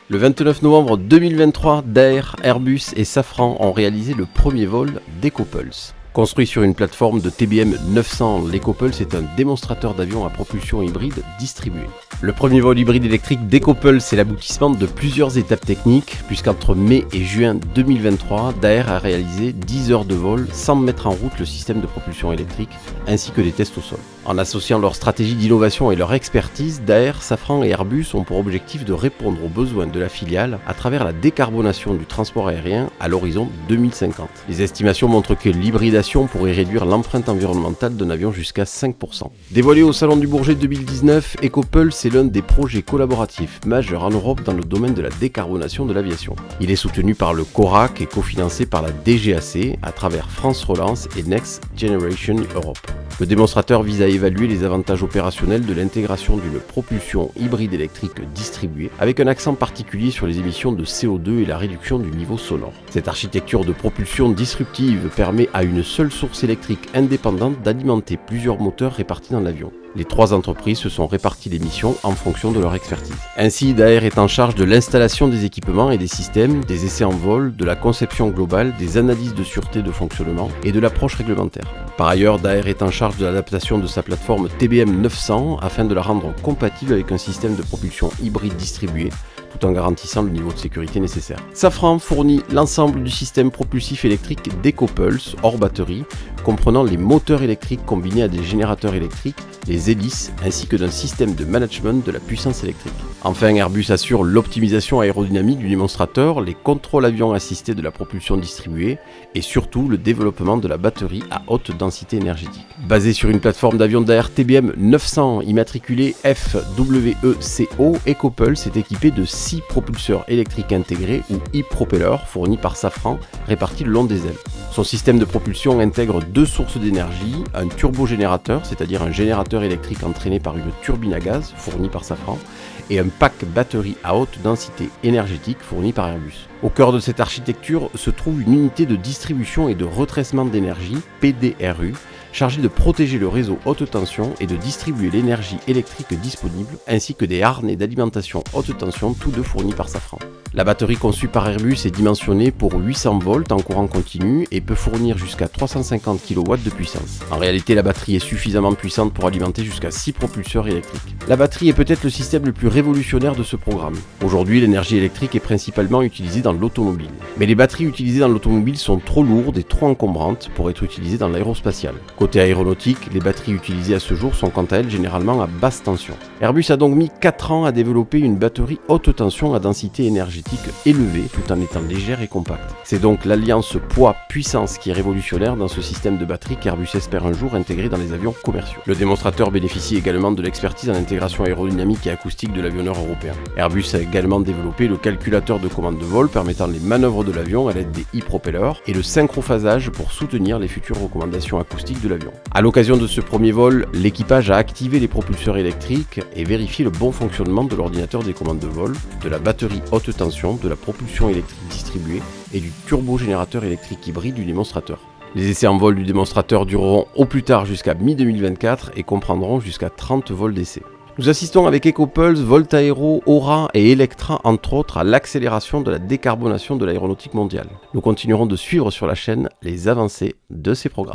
Le 29 novembre 2023, Daher, Airbus et Safran ont réalisé le premier vol d'EcoPulse. Construit sur une plateforme de TBM 900, l'EcoPulse est un démonstrateur d'avion à propulsion hybride distribué. Le premier vol hybride électrique d'EcoPulse est l'aboutissement de plusieurs étapes techniques, puisqu'entre mai et juin 2023, Daher a réalisé 10 heures de vol sans mettre en route le système de propulsion électrique, ainsi que des tests au sol. En associant leur stratégie d'innovation et leur expertise, Daher, Safran et Airbus ont pour objectif de répondre aux besoins de la filiale à travers la décarbonation du transport aérien à l'horizon 2050. Les estimations montrent que l'hybridation pourrait réduire l'empreinte environnementale d'un avion jusqu'à 5%. Dévoilé au Salon du Bourget 2019, EcoPulse est l'un des projets collaboratifs majeurs en Europe dans le domaine de la décarbonation de l'aviation. Il est soutenu par le CORAC et cofinancé par la DGAC à travers France Relance et Next Generation Europe. Le démonstrateur vise à évaluer les avantages opérationnels de l'intégration d'une propulsion hybride électrique distribuée, avec un accent particulier sur les émissions de CO2 et la réduction du niveau sonore. Cette architecture de propulsion disruptive permet à une seule source électrique indépendante d'alimenter plusieurs moteurs répartis dans l'avion. Les trois entreprises se sont réparties les missions en fonction de leur expertise. Ainsi, Daher est en charge de l'installation des équipements et des systèmes, des essais en vol, de la conception globale, des analyses de sûreté de fonctionnement et de l'approche réglementaire. Par ailleurs, Daher est en charge de l'adaptation de sa plateforme TBM 900 afin de la rendre compatible avec un système de propulsion hybride distribué, tout en garantissant le niveau de sécurité nécessaire. Safran fournit l'ensemble du système propulsif électrique d'EcoPulse hors batterie, comprenant les moteurs électriques combinés à des générateurs électriques, les hélices, ainsi que d'un système de management de la puissance électrique. Enfin, Airbus assure l'optimisation aérodynamique du démonstrateur, les contrôles avions assistés de la propulsion distribuée et surtout le développement de la batterie à haute densité énergétique. Basé sur une plateforme d'avion Daher TBM 900 immatriculée FWECO, EcoPulse est équipé de 6 propulseurs électriques intégrés ou e-propellers fournis par Safran répartis le long des ailes. Son système de propulsion intègre deux sources d'énergie, un turbogénérateur, c'est-à-dire un générateur électrique entraîné par une turbine à gaz fournie par Safran, et un pack batterie à haute densité énergétique fourni par Airbus. Au cœur de cette architecture se trouve une unité de distribution et de retraitement d'énergie, PDRU, chargée de protéger le réseau haute tension et de distribuer l'énergie électrique disponible, ainsi que des harnais d'alimentation haute tension, tous deux fournis par Safran. La batterie conçue par Airbus est dimensionnée pour 800 volts en courant continu et peut fournir jusqu'à 350 kW de puissance. En réalité, la batterie est suffisamment puissante pour alimenter jusqu'à 6 propulseurs électriques. La batterie est peut-être le système le plus révolutionnaire de ce programme. Aujourd'hui, l'énergie électrique est principalement utilisée dans l'automobile. Mais les batteries utilisées dans l'automobile sont trop lourdes et trop encombrantes pour être utilisées dans l'aérospatial. Côté aéronautique, les batteries utilisées à ce jour sont quant à elles généralement à basse tension. Airbus a donc mis 4 ans à développer une batterie haute tension à densité énergétique élevée tout en étant légère et compacte. C'est donc l'alliance poids-puissance qui est révolutionnaire dans ce système de batterie qu'Airbus espère un jour intégrer dans les avions commerciaux. Le démonstrateur bénéficie également de l'expertise en intégration aérodynamique et acoustique de l'avionneur européen. Airbus a également développé le calculateur de commande de vol permettant les manœuvres de l'avion à l'aide des e-propellers et le synchrophasage pour soutenir les futures recommandations acoustiques de l'avion. À l'occasion de ce premier vol, l'équipage a activé les propulseurs électriques et vérifié le bon fonctionnement de l'ordinateur des commandes de vol, de la batterie haute tension, de la propulsion électrique distribuée et du turbogénérateur électrique hybride du démonstrateur. Les essais en vol du démonstrateur dureront au plus tard jusqu'à mi-2024 et comprendront jusqu'à 30 vols d'essai. Nous assistons avec EcoPulse, Voltaero, Aura et Electra entre autres à l'accélération de la décarbonation de l'aéronautique mondiale. Nous continuerons de suivre sur la chaîne les avancées de ces programmes.